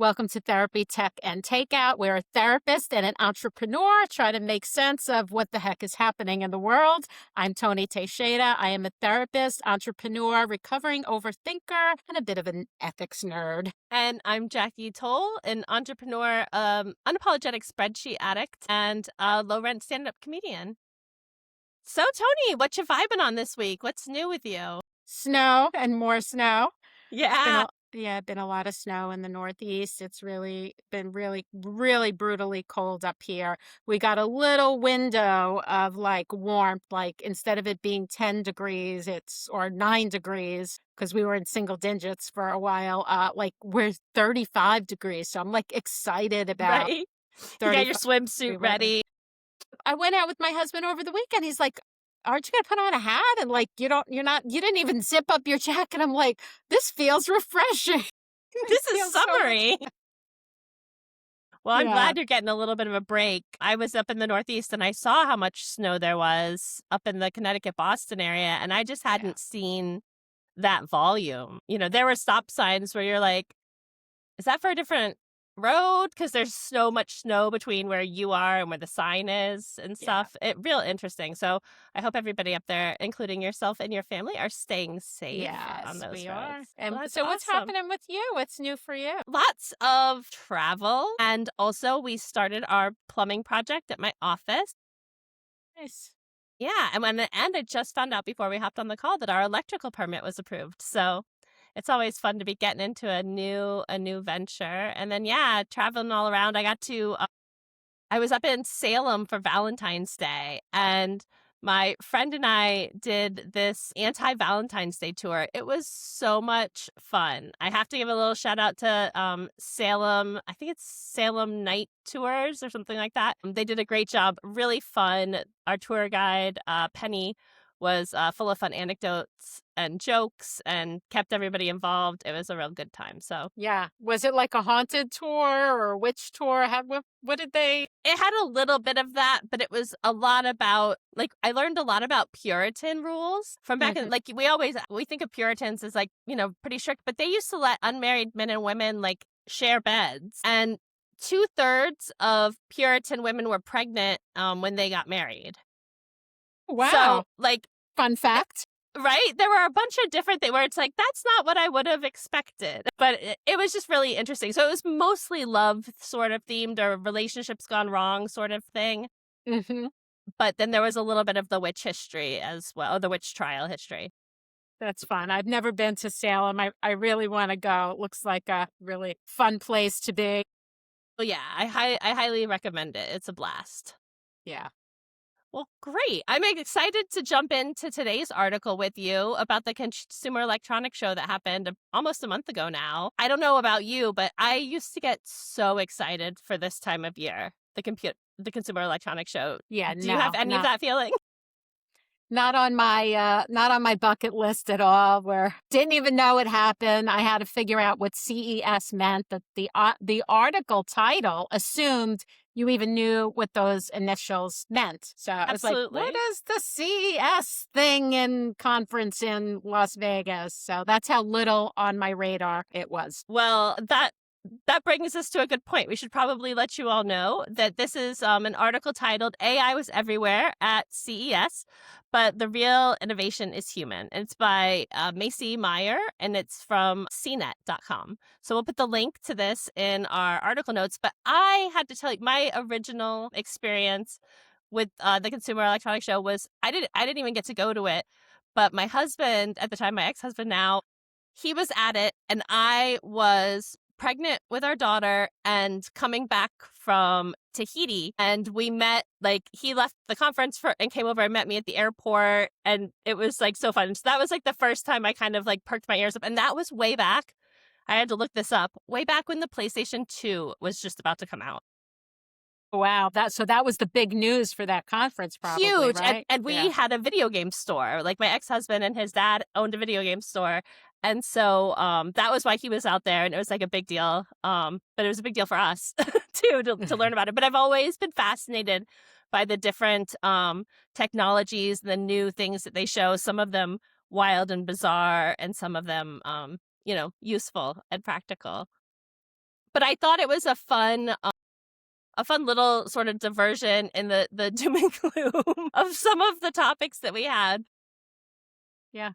Welcome to Therapy, Tech, and Takeout. We're a therapist and an entrepreneur trying to make sense of what the heck is happening in the world. I'm Tony Teixeira. I am a therapist, entrepreneur, recovering overthinker, and a bit of an ethics nerd. And I'm Jackie Toll, an entrepreneur, unapologetic spreadsheet addict, and a low-rent stand-up comedian. So, Tony, what you vibing on this week? What's new with you? Snow and more snow. Yeah. Been a lot of snow in the Northeast. It's been really brutally cold up here. We got a little window of like warmth, like instead of it being 10 degrees, or 9 degrees, because we were in single digits for a while. Like we're 35 degrees. So I'm like excited about Right? You got your swimsuit ready. I went out with my husband over the weekend. He's like, aren't you going to put on a hat? And like, you didn't even zip up your jacket. I'm like, this feels refreshing. This is summery. Well, I'm Yeah. glad you're getting a little bit of a break. I was up in the Northeast and I saw how much snow there was up in the Connecticut, Boston area, and I just hadn't seen that volume. You know, there were stop signs where you're like, is that for a different road? Because there's so much snow between where you are and where the sign is and stuff. Real interesting. So I hope everybody up there, including yourself and your family, are staying safe on those we roads. are. And Well, so what's awesome. happening with you? What's new for you? Lots of travel. And also we started our plumbing project at my office. Nice. Yeah. And I just found out before we hopped on the call that our electrical permit was approved. So it's always fun to be getting into a new venture. And then, traveling all around. I was up in Salem for Valentine's Day, and my friend and I did this anti-Valentine's Day tour. It was so much fun. I have to give a little shout out to Salem. I think it's Salem Night Tours or something like that. They did a great job. Really fun. Our tour guide, Penny, was full of fun anecdotes and jokes and kept everybody involved. It was a real good time. So Yeah. Was it like a haunted tour or witch tour? What did they? it had a little bit of that, but it was a lot about, like, I learned a lot about Puritan rules from back in, like, we think of Puritans as, like, you know, pretty strict, but they used to let unmarried men and women, like, share beds. And 2/3 of Puritan women were pregnant when they got married. Wow. So, like, Fun fact. right? There were a bunch of different things where it's like, that's not what I would have expected. But it was just really interesting. So it was mostly love sort of themed or relationships gone wrong sort of thing. Mm-hmm. But then there was a little bit of the witch history as well, the witch trial history. That's fun. I've never been to Salem. I really want to go. It looks like a really fun place to be. Well, yeah, I highly recommend it. It's a blast. Yeah. Well, great. I'm excited to jump into today's article with you about the Consumer Electronics Show that happened almost a month ago now. I don't know about you, but I used to get so excited for this time of year, the Consumer Electronics Show. Yeah. Do you have any of that feeling? Not on my bucket list at all. Where didn't even know it happened. I had to figure out what CES meant. That the article title assumed you even knew what those initials meant. So I was like, what is the CES thing in conference in Las Vegas? So that's how little on my radar it was. Well, that brings us to a good point. We should probably let you all know that this is an article titled AI Was Everywhere at CES, but the real innovation is human. It's by Macy Meyer, and it's from cnet.com. So we'll put the link to this in our article notes. But I had to tell you, my original experience with the Consumer Electronics Show was I didn't even get to go to it. But my husband, at the time, my ex-husband now, he was at it, and I was pregnant with our daughter and coming back from Tahiti, and we met, like, he left the conference and came over and met me at the airport, and it was like so fun. So that was like the first time I kind of like perked my ears up, and that was way back. I had to look this up, way back when the PlayStation 2 was just about to come out. Wow, that was the big news for that conference, probably. Huge. Right? And we had a video game store. Like, my ex-husband and his dad owned a video game store. And so that was why he was out there, and it was like a big deal. But it was a big deal for us too to learn about it. But I've always been fascinated by the different technologies, the new things that they show, some of them wild and bizarre, and some of them useful and practical. But I thought it was a fun little sort of diversion in the doom and gloom of some of the topics that we had. Yeah.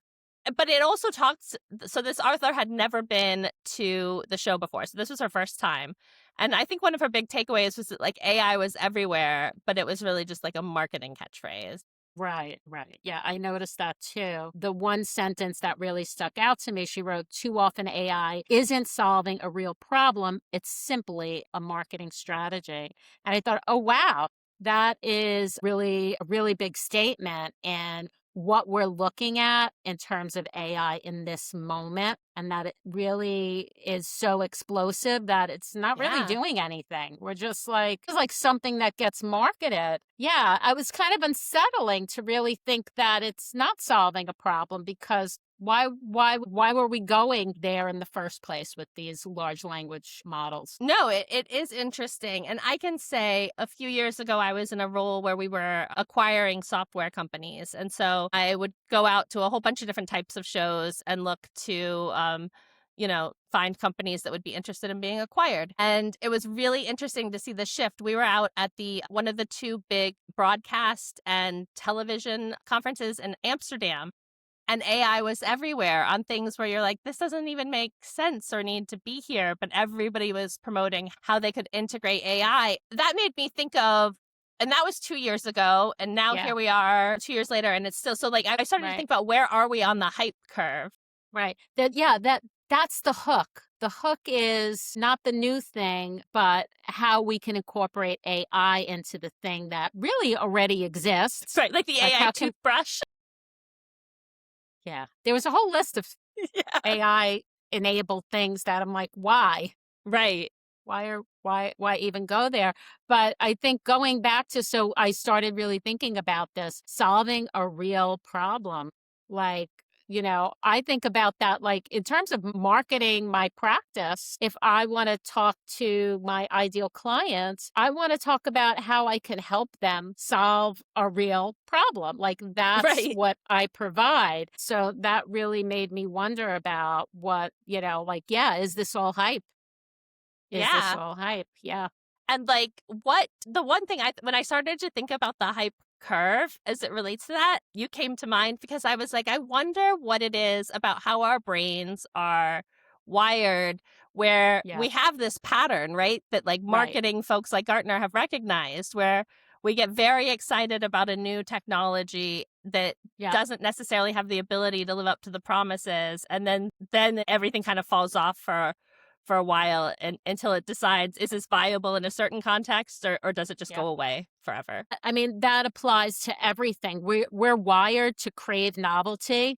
But it also talks, so this author had never been to the show before. So this was her first time. And I think one of her big takeaways was that like AI was everywhere, but it was really just like a marketing catchphrase. Right, right. Yeah, I noticed that too. The one sentence that really stuck out to me, she wrote, too often AI isn't solving a real problem. It's simply a marketing strategy. And I thought, oh, wow, that is really a really big statement. And what we're looking at in terms of AI in this moment, and that it really is so explosive that it's not really Yeah. doing anything. We're just like, it's like something that gets marketed. Yeah, I was kind of unsettling to really think that it's not solving a problem because why were we going there in the first place with these large language models? No, it is interesting. And I can say a few years ago, I was in a role where we were acquiring software companies. And so I would go out to a whole bunch of different types of shows and look to, find companies that would be interested in being acquired. And it was really interesting to see the shift. We were out at one of the two big broadcast and television conferences in Amsterdam. And AI was everywhere on things where you're like, this doesn't even make sense or need to be here. But everybody was promoting how they could integrate AI. That made me think of, and that was 2 years ago. And now Yeah, here we are 2 years later. And it's still, so like, I started to right. think about where are we on the hype curve? Right. That's the hook. The hook is not the new thing, but how we can incorporate AI into the thing that really already exists. Right. Like the Like AI how can toothbrush. yeah. There was a whole list of Yeah. AI enabled things that I'm like, why? Right. Why even go there? But I think going back to, so I started really thinking about this, solving a real problem. Like, I think about that like in terms of marketing my practice. If I want to talk to my ideal clients, I want to talk about how I can help them solve a real problem. Like that's Right. what I provide. So that really made me wonder about what, like, yeah, is this all hype? Is this Yeah. all hype? Yeah. And like the one thing when I started to think about the hype curve as it relates to that, you came to mind because I was like, I wonder what it is about how our brains are wired where Yeah. we have this pattern, right? That like Right. marketing folks like Gartner have recognized where we get very excited about a new technology that Yeah. doesn't necessarily have the ability to live up to the promises and then everything kind of falls off for a while and until it decides is this viable in a certain context or does it just Yeah. go away forever? I mean, that applies to everything. We're wired to crave novelty.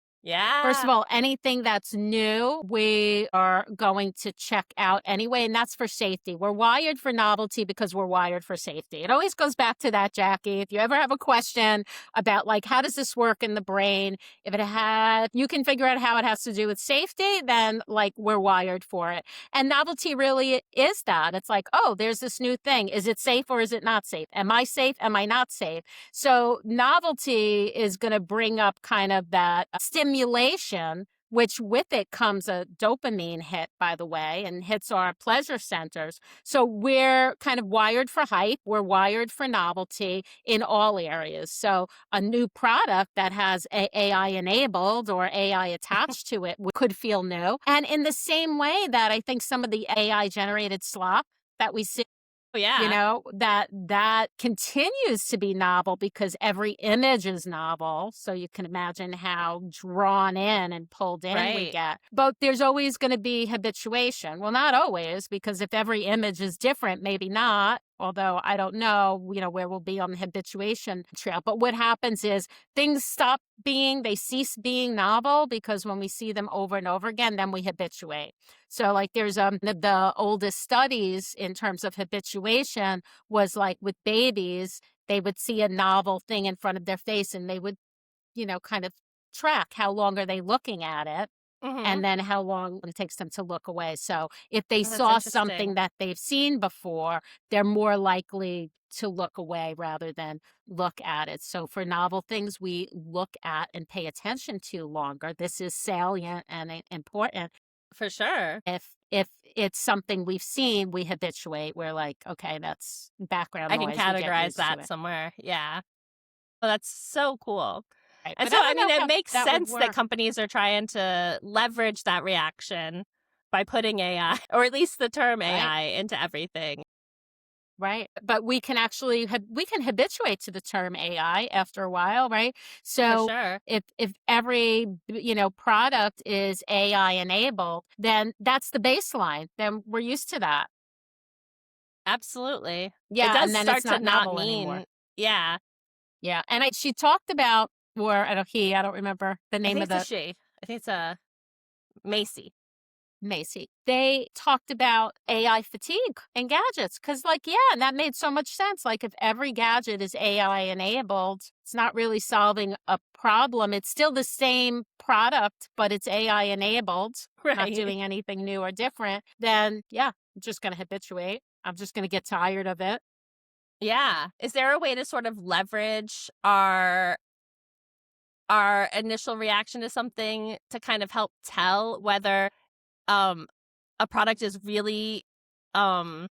First of Yeah. all, anything that's new, we are going to check out anyway, and that's for safety. We're wired for novelty because we're wired for safety. It always goes back to that, Jackie. If you ever have a question about like how does this work in the brain, you can figure out how it has to do with safety, then like we're wired for it. And novelty really is that. It's like, oh, there's this new thing. Is it safe or is it not safe? Am I safe? Am I not safe? So novelty is going to bring up kind of that stimulation, which with it comes a dopamine hit, by the way, and hits our pleasure centers. So we're kind of wired for hype. We're wired for novelty in all areas. So a new product that has AI enabled or AI attached to it could feel new. And in the same way that I think some of the AI generated slop that we see, Oh, yeah. that continues to be novel because every image is novel. So you can imagine how drawn in and pulled in we Right. get. But there's always going to be habituation. Well, not always, because if every image is different, maybe not. Although I don't know, where we'll be on the habituation trail. But what happens is things they cease being novel because when we see them over and over again, then we habituate. So like there's the oldest studies in terms of habituation was like with babies, they would see a novel thing in front of their face and they would, kind of track how long are they looking at it Mm-hmm. and then how long it takes them to look away. So if they Oh, that's saw something interesting. that they've seen before, they're more likely to look away rather than look at it. So for novel things, we look at and pay attention to longer. This is salient and important. For sure. If if it's something we've seen, we habituate. We're like, okay, that's background I can noise. We get categorize used to that it. somewhere. Yeah. Well, that's so cool. Right. And But so, I I don't mean, know it how makes that would sense that work. companies are trying to leverage that reaction by putting AI, or at least the term Right. AI, into everything. Right. But we can actually we can habituate to the term AI after a while, right? For So sure. if every product is AI enabled, then that's the baseline. Then we're used to that. Absolutely. It Yeah, does and then it's start to not not novel anymore. mean, yeah, Yeah, and she talked about, or I don't I don't remember the I name think of it's a the she. I think it's a Macy. Macy. They talked about AI fatigue and gadgets because, like, yeah, and that made so much sense. Like, if every gadget is AI enabled, it's not really solving a problem. It's still the same product, but it's AI enabled, not Right. doing anything new or different. Then, yeah, I'm just going to habituate. I'm just going to get tired of it. Yeah. Is there a way to sort of leverage our initial reaction to something to kind of help tell whether um a product is really um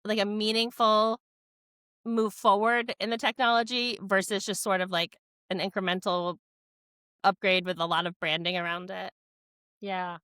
like a meaningful move forward in the technology versus just sort of like an incremental upgrade with a lot of branding around it? Yeah.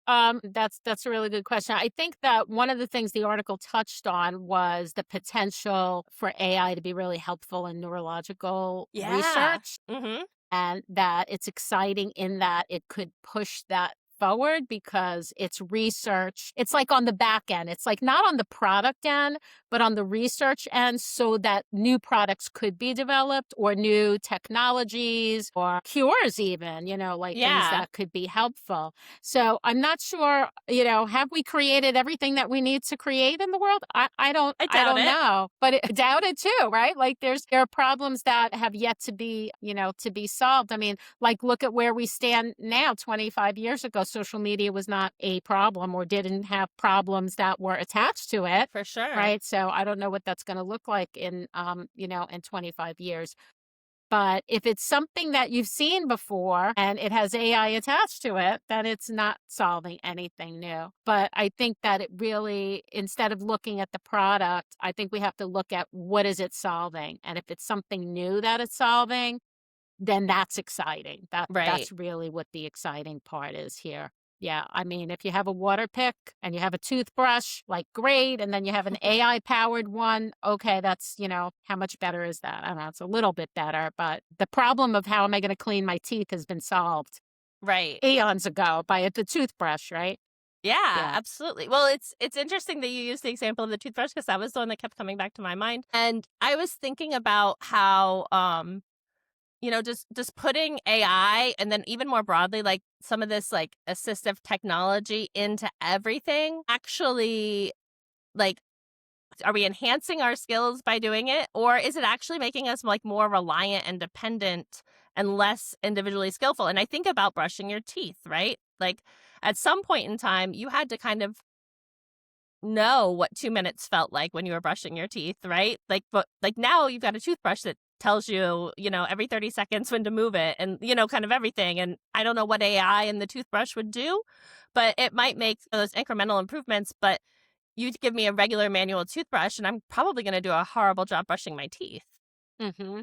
That's a really good question. I think that one of the things the article touched on was the potential for AI to be really helpful in neurological Yeah. research, Mhm. and that it's exciting in that it could push that forward because it's research. It's like on the back end. It's like not on the product end, but on the research end so that new products could be developed or new technologies or cures even, like things Yeah. that could be helpful. So I'm not sure, have we created everything that we need to create in the world? I I doubt don't it. know, but I doubt it too, right? Like there are problems that have yet to be, to be solved. I mean, like look at where we stand now. 25 years ago, social media was not a problem or didn't have problems that were attached to it. For sure. Right. So I don't know what that's going to look like in, in 25 years. But if it's something that you've seen before and it has AI attached to it, then it's not solving anything new. But I think that it really, instead of looking at the product, I think we have to look at what is it solving. And if it's something new that it's solving, then that's exciting. Right. That's really what the exciting part is here. Yeah, I mean, if you have a water pick and you have a toothbrush, like great, and then you have an AI powered one, okay, that's, how much better is that? I don't know, it's a little bit better, but the problem of how am I going to clean my teeth has been solved Right. eons ago by the toothbrush, right? Yeah, Yeah. absolutely. Well, it's interesting that you used the example of the toothbrush because that was the one that kept coming back to my mind. And I was thinking about how just putting AI and then even more broadly, like some of this like assistive technology into everything actually like are we enhancing our skills by doing it or is it actually making us like more reliant and dependent and less individually skillful? And I think about brushing your teeth, right? Like at some point in time you had to kind of know what 2 minutes felt like when you were brushing your teeth, right? Like, but like now you've got a toothbrush that tells you, every 30 seconds when to move it and, kind of everything. And I don't know what AI in the toothbrush would do, but it might make those incremental improvements. But you give me a regular manual toothbrush and I'm probably going to do a horrible job brushing my teeth, Mm-hmm.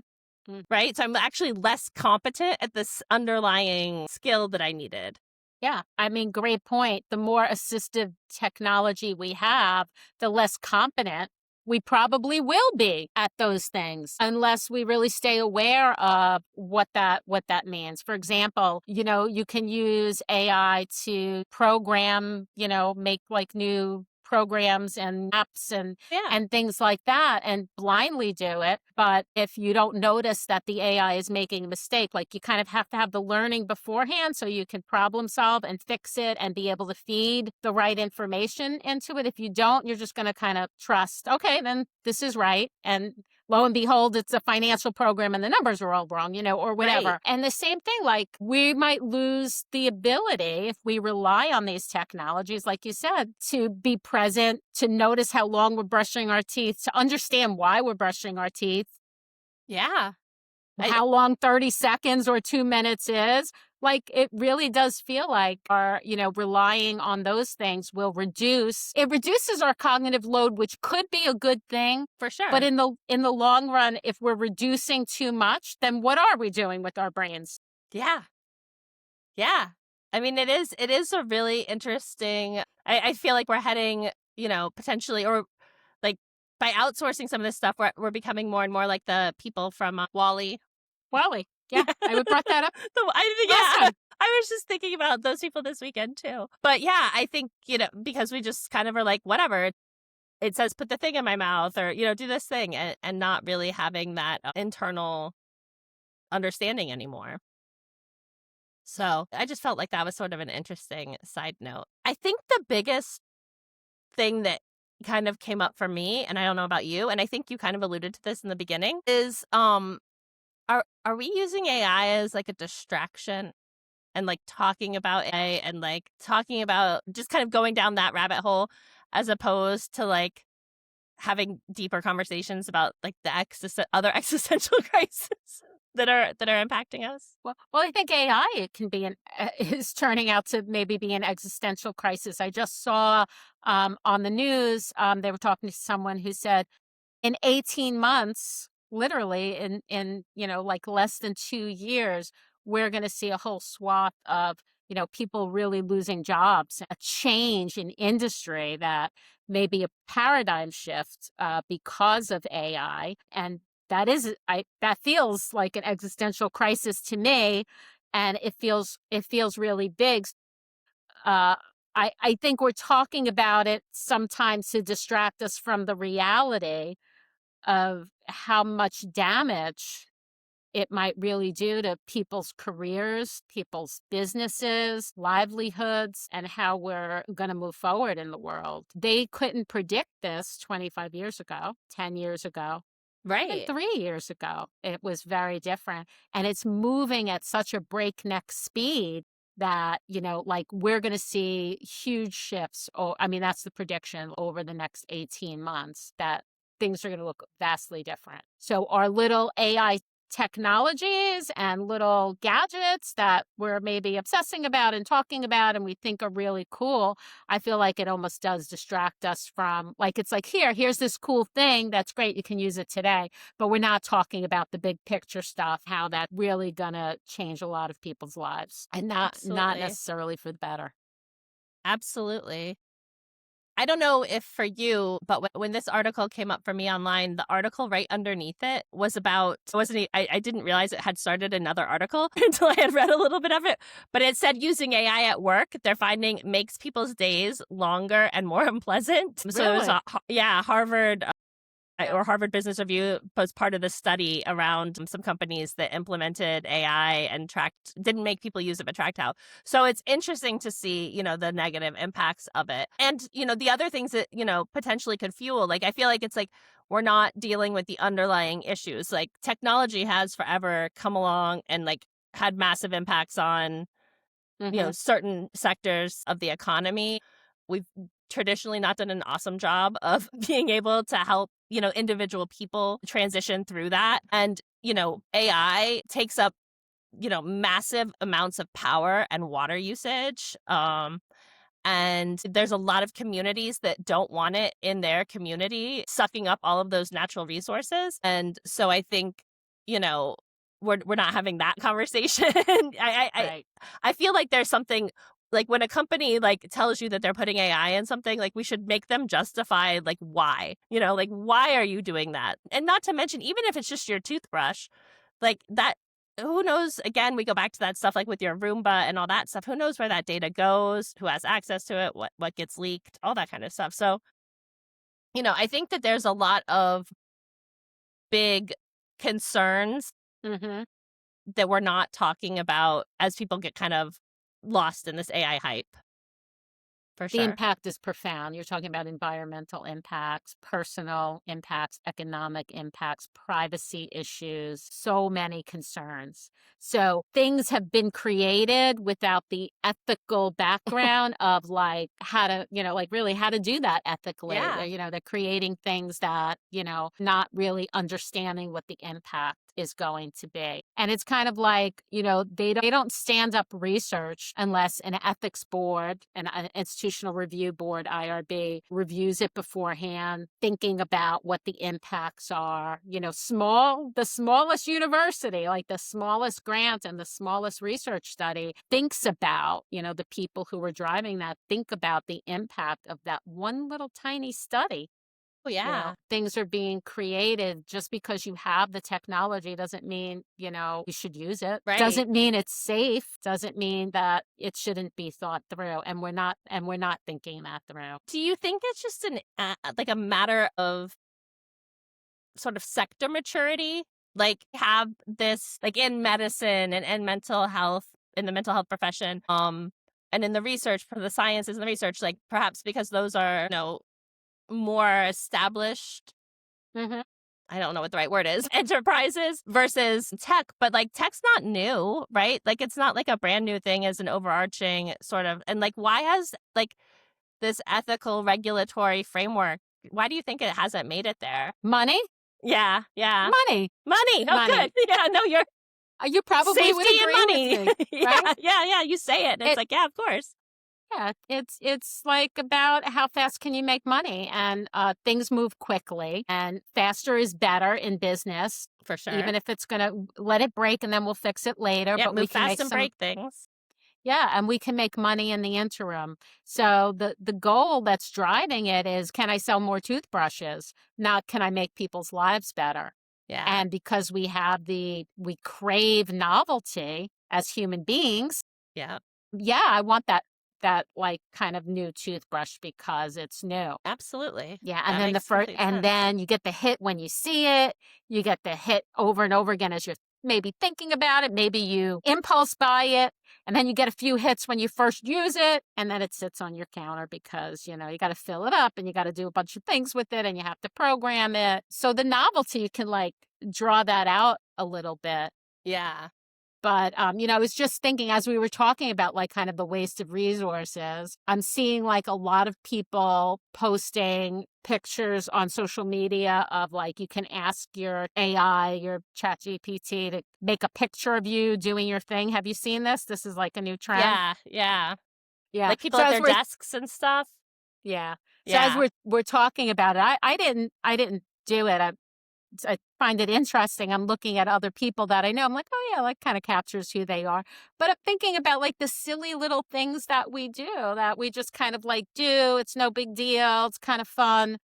right? So I'm actually less competent at this underlying skill that I needed. Yeah, I mean, great point. The more assistive technology we have, the less competent we probably will be at those things unless we really stay aware of what that means. For example, you can use AI to program, make like new programs and apps and Yeah. things like that and blindly do it. But if you don't notice that the AI is making a mistake, like you kind of have to have the learning beforehand so you can problem solve and fix it and be able to feed the right information into it. If you don't, you're just going to kind of trust, okay, then this is right. And lo and behold, it's a financial program and the numbers are all wrong, or Right. whatever. And the same thing, like we might lose the ability if we rely on these technologies, like you said, to be present, to notice how long we're brushing our teeth, to understand why we're brushing our teeth, Yeah. I, how long 30 seconds or 2 minutes is. Like, it really does feel like our, relying on those things will reduces our cognitive load, which could be a good thing. For sure. But in the long run, if we're reducing too much, then what are we doing with our brains? Yeah. Yeah. I mean, it is a really interesting, I feel like we're heading, potentially, or like by outsourcing some of this stuff, we're becoming more and more like the people from Wall-E. Wally. Yeah, I would brought that up last Yeah, time. I was just thinking about those people this weekend too. But yeah, I think, because we just kind of are like, whatever, it says put the thing in my mouth, or, do this thing, and not really having that internal understanding anymore. So I just felt like that was sort of an interesting side note. I think the biggest thing that kind of came up for me, and I don't know about you, and I think you kind of alluded to this in the beginning, is are we using AI as like a distraction, and like talking about AI, and like talking about just kind of going down that rabbit hole, as opposed to like having deeper conversations about like the other existential crises that are impacting us? Well, I think AI it can be is turning out to maybe be an existential crisis. I just saw on the news they were talking to someone who said in 18 months, literally in like less than 2 years, we're going to see a whole swath of people really losing jobs, a change in industry that may be a paradigm shift because of AI, and that feels like an existential crisis to me, and it feels really big. Uh, I think we're talking about it sometimes to distract us from the reality of how much damage it might really do to people's careers, people's businesses, livelihoods, and how we're going to move forward in the world. They couldn't predict this 25 years ago, 10 years ago, even Right. 3 years ago. It was very different. And it's moving at such a breakneck speed that, like we're going to see huge shifts. Oh, I mean, that's the prediction over the next 18 months that things are going to look vastly different. So our little AI technologies and little gadgets that we're maybe obsessing about and talking about and we think are really cool, I feel like it almost does distract us from, like, it's like, here's this cool thing that's great, you can use it today, but we're not talking about the big picture stuff, how that's really gonna change a lot of people's lives, and not Absolutely. necessarily for the better. Absolutely. I don't know if for you, but when this article came up for me online, the article right underneath it was about, I didn't realize it had started another article until I had read a little bit of it, but it said using AI at work, they're finding makes people's days longer and more unpleasant. So it was, Harvard or Harvard Business Review was part of the study around some companies that implemented AI and didn't make people use it, but tracked how. So it's interesting to see, the negative impacts of it. And, the other things that, potentially could fuel, like, I feel like it's like, we're not dealing with the underlying issues. Like, technology has forever come along and like had massive impacts on, certain sectors of the economy. We've traditionally not done an awesome job of being able to help, individual people transition through that. And, AI takes up, massive amounts of power and water usage. And there's a lot of communities that don't want it in their community, sucking up all of those natural resources. And so I think, we're not having that conversation. Right. I feel like there's something, like when a company like tells you that they're putting AI in something, like we should make them justify like why, like why are you doing that? And not to mention, even if it's just your toothbrush, like that, who knows? Again, we go back to that stuff like with your Roomba and all that stuff. Who knows where that data goes? Who has access to it? What gets leaked? All that kind of stuff. So, I think that there's a lot of big concerns Mm-hmm. that we're not talking about as people get kind of lost in this AI hype. For The sure. impact is profound. You're talking about environmental impacts, personal impacts, economic impacts, privacy issues, so many concerns. So things have been created without the ethical background of like how to, like really how to do that ethically. Yeah. They're creating things that, not really understanding what the impact is going to be. And it's kind of like, they don't stand up research unless an ethics board, an institutional review board, IRB, reviews it beforehand, thinking about what the impacts are. The smallest university, like the smallest grant and the smallest research study, thinks about, the people who are driving that, think about the impact of that one little tiny study. Oh, yeah. Things are being created. Just because you have the technology doesn't mean, you should use it. Right. Doesn't mean it's safe. Doesn't mean that it shouldn't be thought through. And we're not thinking that through. Do you think it's just like a matter of sort of sector maturity? Like have this, like in medicine and mental health, in the mental health profession, and in the research, for the sciences and the research, like perhaps because those are, more established, Mm-hmm. I don't know what the right word is, enterprises versus tech. But like tech's not new, right? Like it's not like a brand new thing as an overarching sort of, and like why has like this ethical regulatory framework, why do you think it hasn't made it there? Money? Yeah. Money. Oh, Money. good. Yeah, no, you're You probably safety would agree and money. with me, right? Yeah. You say it, and it's like, yeah, of course. Yeah, it's like about how fast can you make money, and things move quickly, and faster is better in business. For sure. Even if it's going to let it break and then we'll fix it later. Yeah, but move we can fast and break things. Yeah, and we can make money in the interim. So the goal that's driving it is, can I sell more toothbrushes? Not, can I make people's lives better? Yeah. And because we crave novelty as human beings. Yeah. Yeah, I want that like kind of new toothbrush because it's new. Absolutely. Yeah, and That then makes complete sense. then you get the hit when you see it. You get the hit over and over again as you're maybe thinking about it. Maybe you impulse buy it, and then you get a few hits when you first use it, and then it sits on your counter because, you got to fill it up and you got to do a bunch of things with it and you have to program it. So the novelty can like draw that out a little bit. Yeah. But, I was just thinking as we were talking about like kind of the waste of resources, I'm seeing like a lot of people posting pictures on social media of like, you can ask your AI, your ChatGPT, to make a picture of you doing your thing. Have you seen this? This is like a new trend. Yeah. Yeah. Like people So at as their desks and stuff. Yeah. So Yeah. as we're talking about it, I didn't do it. I find it interesting. I'm looking at other people that I know. I'm like, oh yeah, like kind of captures who they are. But I'm thinking about like the silly little things that we do, that we just kind of like do. It's no big deal. It's kind of fun.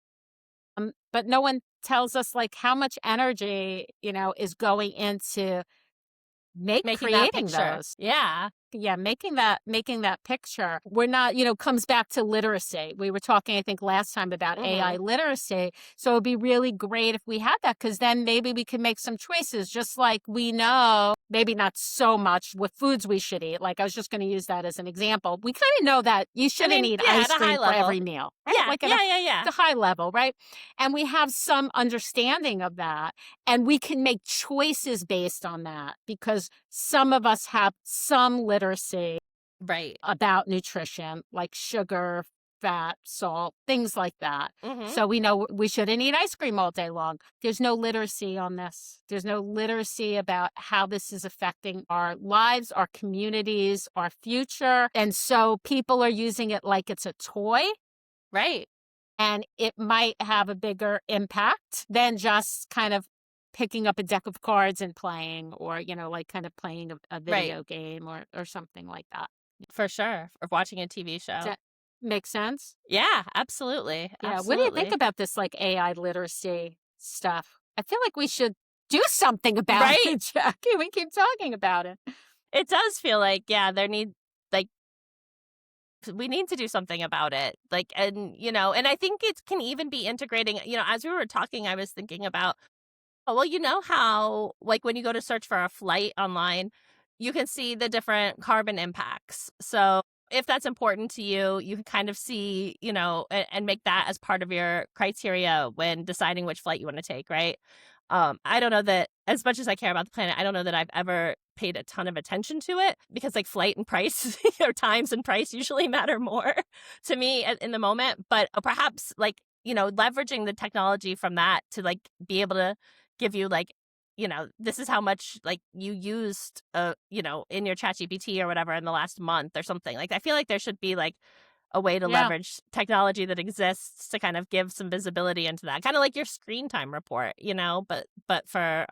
But no one tells us like how much energy, is going into Making that creating picture. those. Yeah. Yeah, making that picture. We're not, comes back to literacy. We were talking, I think, last time about AI literacy. So it'd be really great if we had that, because then maybe we could make some choices, just like we know, maybe not so much what foods we should eat. Like I was just going to use that as an example. We kind of know that you shouldn't eat ice cream for every meal. Right? Yeah, like yeah. The high level, right? And we have some understanding of that, and we can make choices based on that, because some of us have some literacy right about nutrition, like sugar, fat, salt, things like that. Mm-hmm. So we know we shouldn't eat ice cream all day long. There's no literacy on this. There's no literacy about how this is affecting our lives, our communities, our future. And so people are using it like it's a toy. Right. And it might have a bigger impact than just kind of picking up a deck of cards and playing, or, like kind of playing a video game or something like that. For sure. Or watching a TV show. Does that make sense? Yeah, absolutely. Yeah. Absolutely. What do you think about this like AI literacy stuff? I feel like we should do something about it, Jackie. We keep talking about it. It does feel like, yeah, we need to do something about it. Like, and, and I think it can even be integrating, as we were talking, I was thinking about, well, how, like, when you go to search for a flight online, you can see the different carbon impacts. So if that's important to you, you can kind of see, and make that as part of your criteria when deciding which flight you want to take, right? I don't know that, as much as I care about the planet, I don't know that I've ever paid a ton of attention to it, because like flight and price or times and price usually matter more to me in the moment. But perhaps like, leveraging the technology from that to like be able to give you like this is how much like you used, in your ChatGPT or whatever in the last month or something. Like, I feel like there should be like a way to Yeah. leverage technology that exists to kind of give some visibility into that, kind of like your screen time report, but for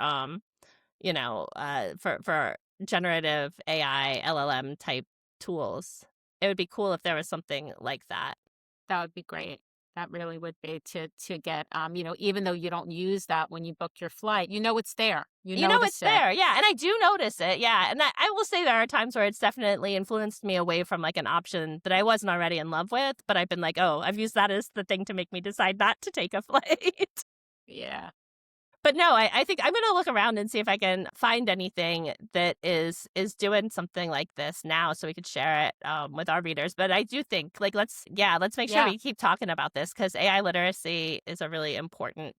for generative AI LLM type tools. It would be cool if there was something like that. That would be great. That really would be to get, even though you don't use that when you book your flight, it's there. You It's notice it. there, yeah, and I do notice it, yeah, and I will say there are times where it's definitely influenced me away from, like, an option that I wasn't already in love with, but I've been like, "Oh, I've used that as the thing to make me decide not to take a flight." Yeah. But no, I think I'm gonna look around and see if I can find anything that is doing something like this now, so we could share it with our readers. But I do think like let's make sure Yeah. we keep talking about this because AI literacy is a really important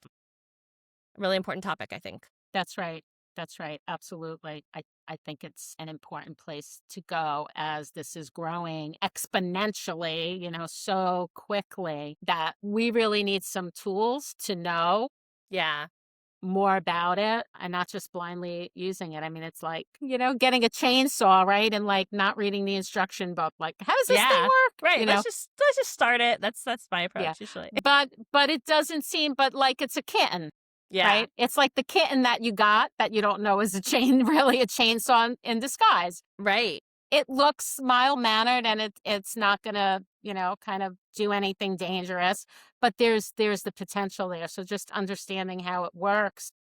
topic. I think. That's right. That's right. Absolutely. I think it's an important place to go as this is growing exponentially, so quickly that we really need some tools to know Yeah. more about it and not just blindly using it. I mean, it's like, getting a chainsaw, right? And like not reading the instruction book. Like, how does this thing Yeah. work? Right. Let's just start it. That's my Yeah. approach usually. But it doesn't seem but like it's a kitten, Yeah. right? It's like the kitten that you got that you don't know is really a chainsaw in disguise. Right. It looks mild-mannered and it's not gonna, kind of do anything dangerous, but there's the potential there. So just understanding how it works,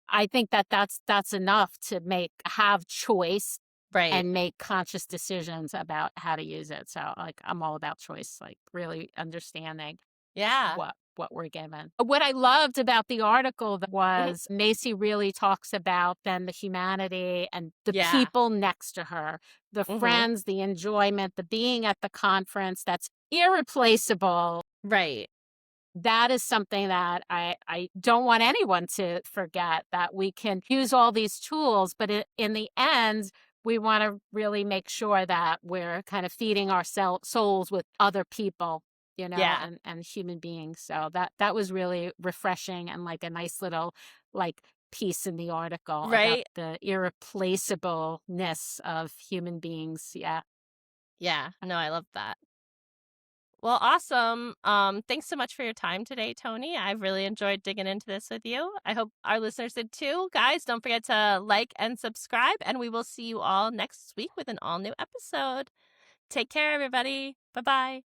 I think that's enough to have choice Right. and make conscious decisions about how to use it. So like I'm all about choice, like really understanding Yeah. what we're given. What I loved about the article Mhm. was Macy really talks about then the humanity and the Yeah. people next to her, the Mhm. friends, the enjoyment, the being at the conference that's irreplaceable. Right. That is something that I don't want anyone to forget, that we can use all these tools, but in the end, we want to really make sure that we're kind of feeding our souls with other people, Yeah. and human beings. So that was really refreshing and like a nice little like piece in the article about Right. the irreplaceableness of human beings. Yeah. Yeah. No, I love that. Well, awesome. Thanks so much for your time today, Tony. I've really enjoyed digging into this with you. I hope our listeners did too. Guys, don't forget to like and subscribe, and we will see you all next week with an all new episode. Take care, everybody. Bye bye.